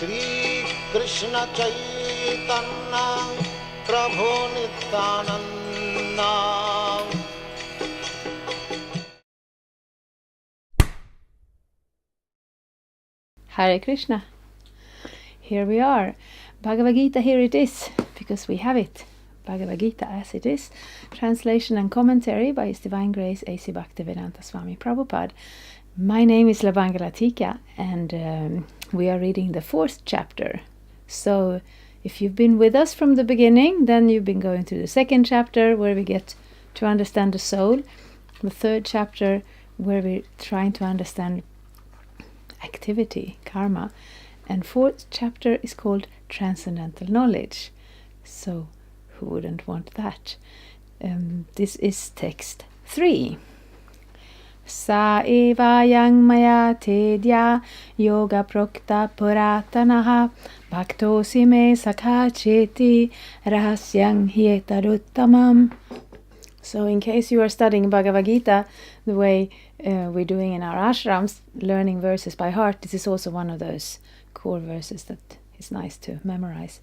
Shri Krishna Chaitanya Prabhu Nityananda. Hare Krishna. Here we are. Bhagavad-gita, here it is, because we have it. Bhagavad-gita as it is. Translation and commentary by His Divine Grace A.C. Bhaktivedanta Swami Prabhupada. My name is Labangala Tika, and we are reading the 4th chapter. So if you've been with us from the beginning, then you've been going through the 2nd chapter, where we get to understand the soul. The 3rd chapter, where we're trying to understand activity, karma, and 4th chapter is called Transcendental Knowledge. So who wouldn't want that? This is text 3. Sa eva yang maya tedya yoga prokta puratanaha bhaktosi me sakacheti rahasyang hietaduttamam. So in case you are studying Bhagavad-gita the way we're doing in our ashrams, learning verses by heart, this is also one of those core verses that is nice to memorize.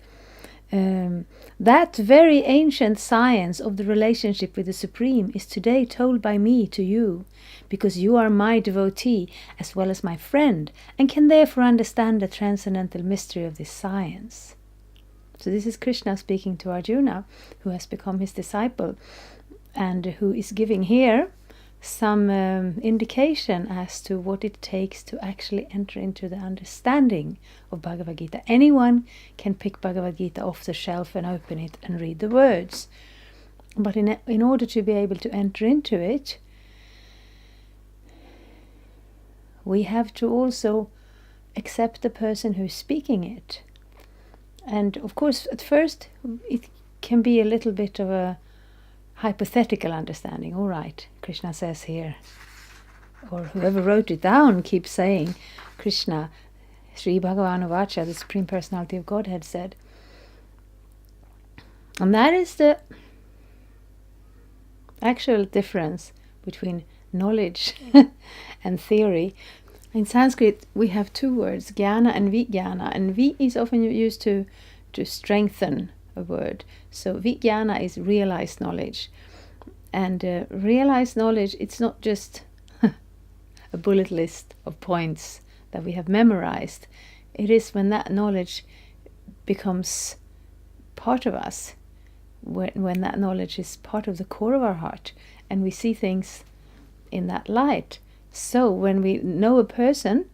That very ancient science of the relationship with the Supreme is today told by me to you, because you are my devotee as well as my friend, and can therefore understand the transcendental mystery of this science. So this is Krishna speaking to Arjuna, who has become his disciple, and who is giving here some indication as to what it takes to actually enter into the understanding of Bhagavad-gita. Anyone can pick Bhagavad-gita off the shelf and open it and read the words. But in order to be able to enter into it, we have to also accept the person who is speaking it. And of course, at first, it can be a little bit of a hypothetical understanding. All right, Krishna says here, or whoever wrote it down keeps saying, Krishna, Sri Bhagavan Vacha, the Supreme Personality of Godhead, said. And that is the actual difference between knowledge and theory. In Sanskrit we have 2 words, jnana and vijnana, and vi is often used to strengthen a word. So vijnana is realized knowledge, and realized knowledge, it's not just a bullet list of points that we have memorized. It is when that knowledge becomes part of us, when that knowledge is part of the core of our heart, and we see things in that light. So when we know a person,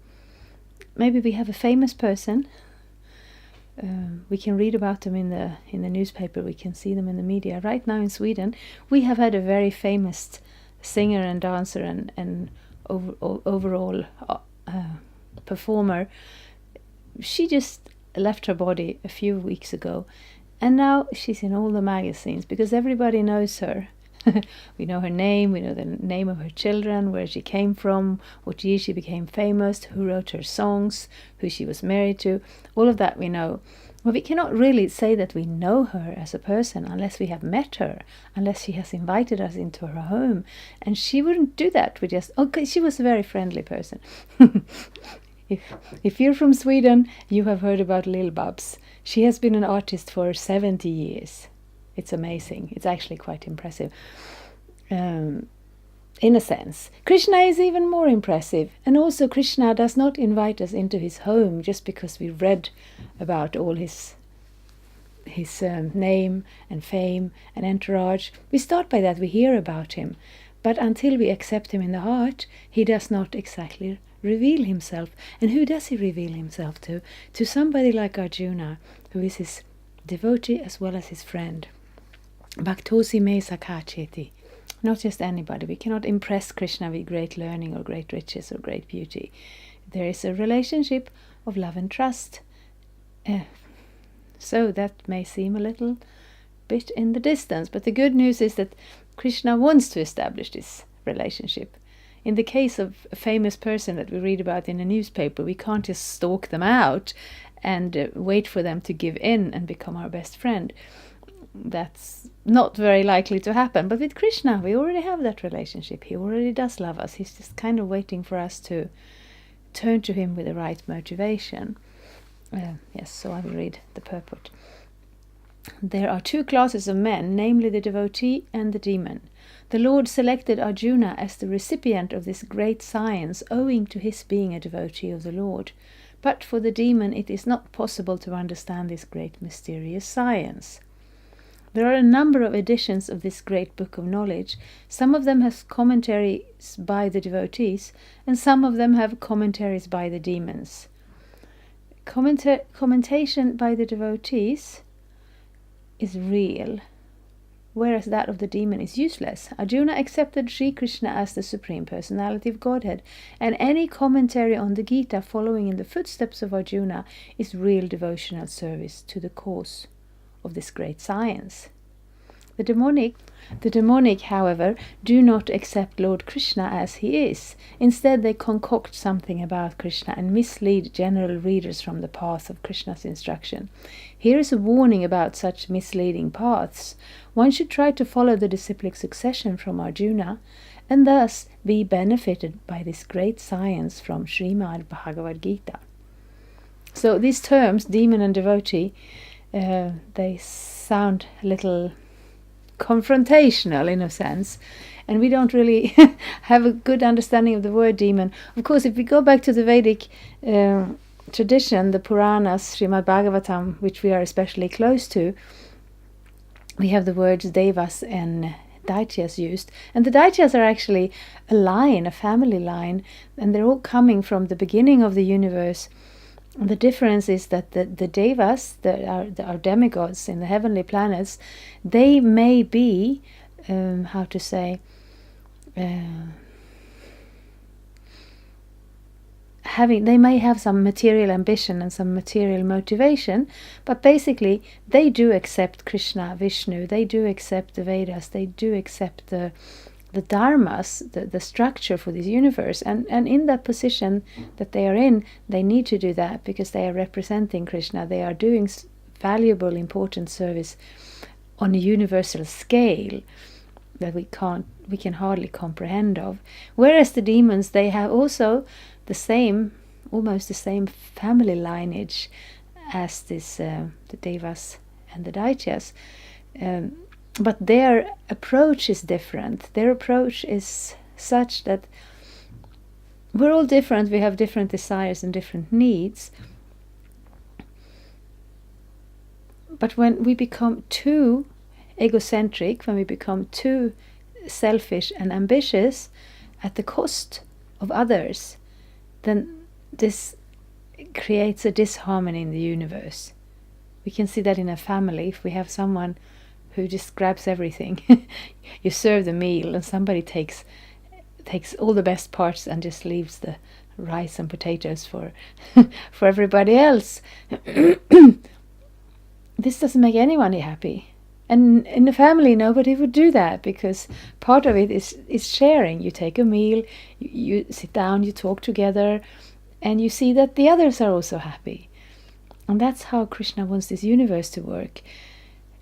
maybe we have a famous person, we can read about them in the newspaper, we can see them in the media. Right now in Sweden, we have had a very famous singer and dancer and overall performer. She just left her body a few weeks ago, and now she's in all the magazines because everybody knows her. We know her name, we know the name of her children, where she came from, what year she became famous, who wrote her songs, who she was married to. All of that we know. But we cannot really say that we know her as a person unless we have met her, unless she has invited us into her home. And she wouldn't do that with just, okay, she was a very friendly person. If you're from Sweden, you have heard about Lil Babs. She has been an artist for 70 years. It's amazing. It's actually quite impressive. In a sense. Krishna is even more impressive. And also Krishna does not invite us into his home just because we read about all his name and fame and entourage. We start by that, we hear about him. But until we accept him in the heart, he does not exactly reveal himself. And who does he reveal himself to? To somebody like Arjuna, who is his devotee as well as his friend. Bhaktosi me sakacheti. Not just anybody. We cannot impress Krishna with great learning or great riches or great beauty. There is a relationship of love and trust. So that may seem a little bit in the distance, but the good news is that Krishna wants to establish this relationship. In the case of a famous person that we read about in a newspaper, we can't just stalk them out and wait for them to give in and become our best friend. That's not very likely to happen. But with Krishna, we already have that relationship. He already does love us. He's just kind of waiting for us to turn to him with the right motivation. Yes, so I will read the purport. There are two classes of men, namely the devotee and the demon. The Lord selected Arjuna as the recipient of this great science owing to his being a devotee of the Lord. But for the demon it is not possible to understand this great mysterious science. There are a number of editions of this great book of knowledge. Some of them have commentaries by the devotees, and some of them have commentaries by the demons. Commentation by the devotees is real, whereas that of the demon is useless. Arjuna accepted Sri Krishna as the Supreme Personality of Godhead, and any commentary on the Gita following in the footsteps of Arjuna is real devotional service to the cause of this great science. The demonic, however, do not accept Lord Krishna as he is. Instead, they concoct something about Krishna and mislead general readers from the path of Krishna's instruction. Here is a warning about such misleading paths. One should try to follow the disciplic succession from Arjuna and thus be benefited by this great science from Srimad Bhagavad-gita. So these terms, demon and devotee, they sound a little confrontational in a sense, and we don't really have a good understanding of the word demon. Of course, if we go back to the Vedic tradition, the Puranas, Srimad Bhagavatam, which we are especially close to, we have the words devas and daityas used, and the daityas are actually a line, a family line, and they're all coming from the beginning of the universe. The difference is that the devas, our demigods in the heavenly planets, they may be, they may have some material ambition and some material motivation, but basically they do accept Krishna, Vishnu, they do accept the Vedas, they do accept the dharmas, the structure for this universe, and in that position that they are in, they need to do that because they are representing Krishna. They are doing valuable, important service on a universal scale that we can hardly comprehend of. Whereas the demons, they have also almost the same family lineage as this the devas and the daityas. But their approach is different. Their approach is such that we're all different. We have different desires and different needs. But when we become too egocentric, when we become too selfish and ambitious at the cost of others, then this creates a disharmony in the universe. We can see that in a family. If we have someone who just grabs everything, you serve the meal and somebody takes all the best parts and just leaves the rice and potatoes for for everybody else. This doesn't make anyone happy. And in the family, nobody would do that because part of it is sharing. You take a meal, you sit down, you talk together, and you see that the others are also happy. And that's how Krishna wants this universe to work.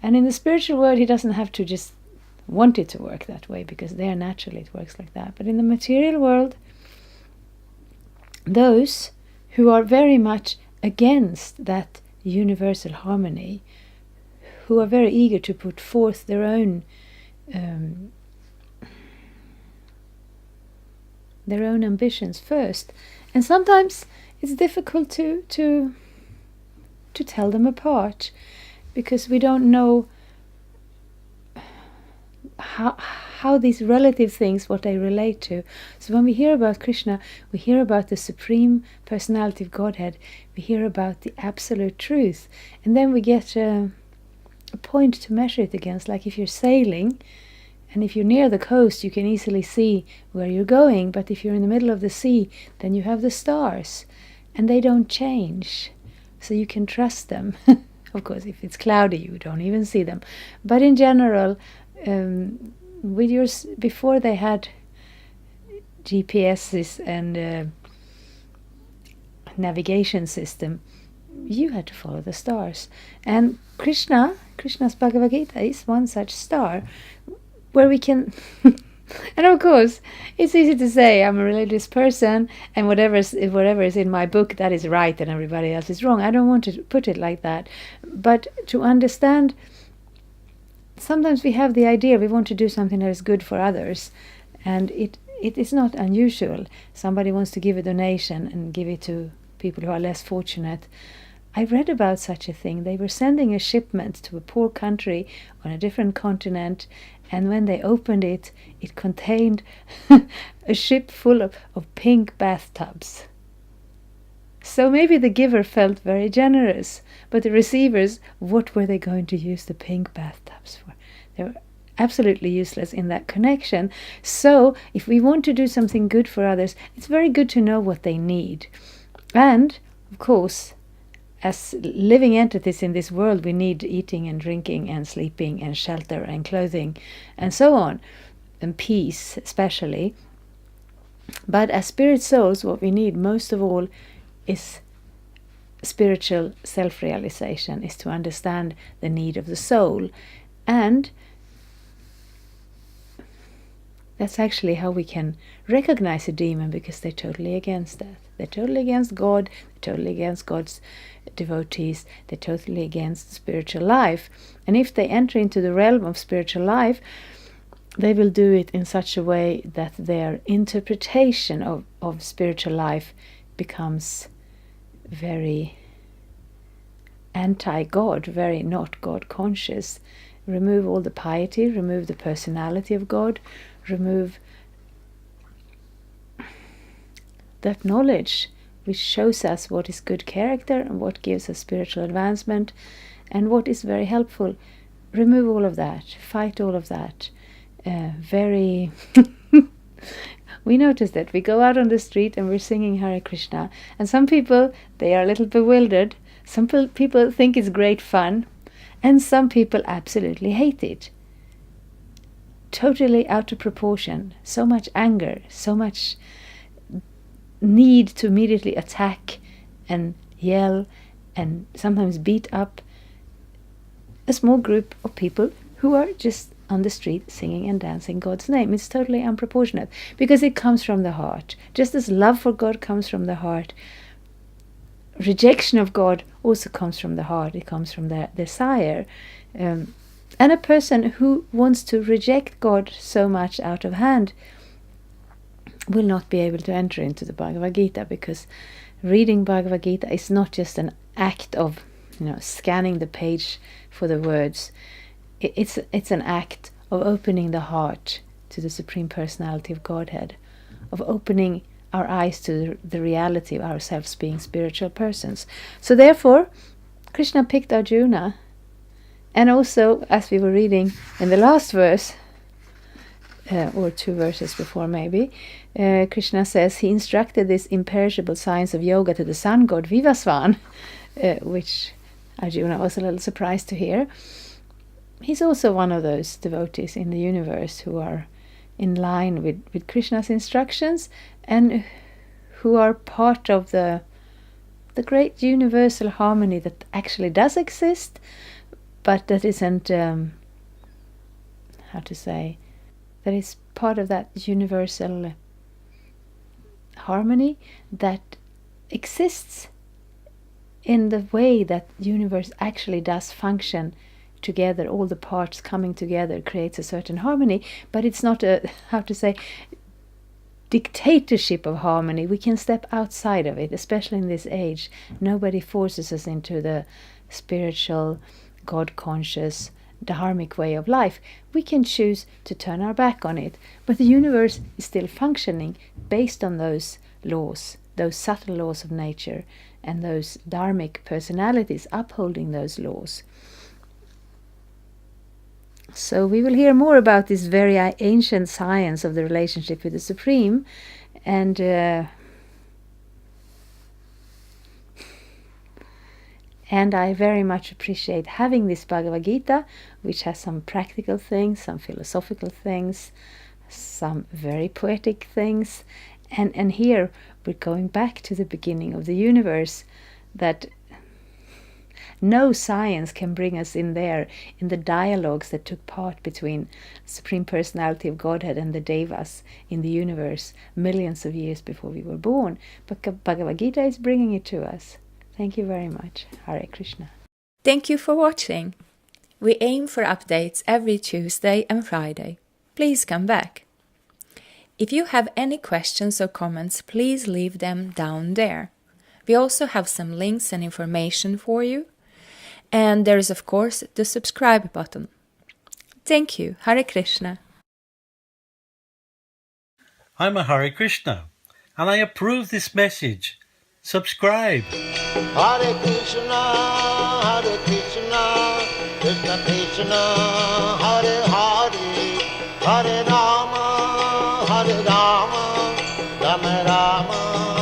And in the spiritual world, he doesn't have to just want it to work that way, because there naturally it works like that. But in the material world, those who are very much against that universal harmony, who are very eager to put forth their own ambitions first, and sometimes it's difficult to tell them apart, because we don't know how these relative things, what they relate to. So when we hear about Krishna, we hear about the Supreme Personality of Godhead, we hear about the absolute truth, and then we get a point to measure it against. Like if you're sailing, and if you're near the coast, you can easily see where you're going, but if you're in the middle of the sea, then you have the stars, and they don't change, so you can trust them. Of course, if it's cloudy, you don't even see them. But in general, before they had GPSs and navigation system, you had to follow the stars. And Krishna's Bhagavad-gita is one such star, where we can And of course, it's easy to say I'm a religious person, and whatever is in my book, that is right and everybody else is wrong. I don't want to put it like that. But to understand, sometimes we have the idea we want to do something that is good for others, and it is not unusual. Somebody wants to give a donation and give it to people who are less fortunate. I read about such a thing. They were sending a shipment to a poor country on a different continent, and when they opened it, it contained a ship full of pink bathtubs. So maybe the giver felt very generous, but the receivers, what were they going to use the pink bathtubs for? They were absolutely useless in that connection. So if we want to do something good for others, it's very good to know what they need. And, of course, as living entities in this world, we need eating and drinking and sleeping and shelter and clothing and so on, and peace especially. But as spirit souls, what we need most of all is spiritual self-realization, is to understand the need of the soul. And that's actually how we can recognize a demon, because they're totally against that. They're totally against God, they're totally against God's devotees, they're totally against spiritual life. And if they enter into the realm of spiritual life, they will do it in such a way that their interpretation of spiritual life becomes very anti-God, very not God conscious. Remove all the piety, remove the personality of God, remove that knowledge which shows us what is good character and what gives us spiritual advancement and what is very helpful. Remove all of that, fight all of that. We notice that we go out on the street and we're singing Hare Krishna, and some people, they are a little bewildered. Some people think it's great fun, and some people absolutely hate it. Totally out of proportion. So much anger, so much need to immediately attack and yell and sometimes beat up a small group of people who are just on the street singing and dancing God's name. It's totally unproportionate, because it comes from the heart. Just as love for God comes from the heart, rejection of God also comes from the heart. It comes from the desire. And a person who wants to reject God so much out of hand will not be able to enter into the Bhagavad-gita, because reading Bhagavad-gita is not just an act of scanning the page for the words. It's an act of opening the heart to the Supreme Personality of Godhead, of opening our eyes to the reality of ourselves being spiritual persons. So therefore, Krishna picked Arjuna, and also, as we were reading in the last verse, or 2 verses before maybe, Krishna says he instructed this imperishable science of yoga to the sun god Vivasvan, which Arjuna was a little surprised to hear. He's also one of those devotees in the universe who are in line with Krishna's instructions, and who are part of the great universal harmony that actually does exist, but that isn't, that is part of that universal harmony that exists in the way that the universe actually does function together. All the parts coming together creates a certain harmony, but it's not a, dictatorship of harmony. We can step outside of it, especially in this age. Nobody forces us into the spiritual, God-conscious, dharmic way of life. We can choose to turn our back on it, but the universe is still functioning based on those laws, those subtle laws of nature, and those dharmic personalities upholding those laws. So we will hear more about this very ancient science of the relationship with the Supreme, and I very much appreciate having this Bhagavad-gita, which has some practical things, some philosophical things, some very poetic things, and here we're going back to the beginning of the universe, that No science can bring us in there, in the dialogues that took part between Supreme Personality of Godhead and the Devas in the universe millions of years before we were born. But Bhagavad-gita is bringing it to us. Thank you very much. Hare Krishna. Thank you for watching. We aim for updates every Tuesday and Friday. Please come back. If you have any questions or comments, please leave them down there. We also have some links and information for you. And there is, of course, the subscribe button. Thank you. Hare Krishna. I'm a Hare Krishna, and I approve this message. Subscribe. Hare Krishna, Krishna Krishna, Hare Hare, Hare Rama, Rama Rama.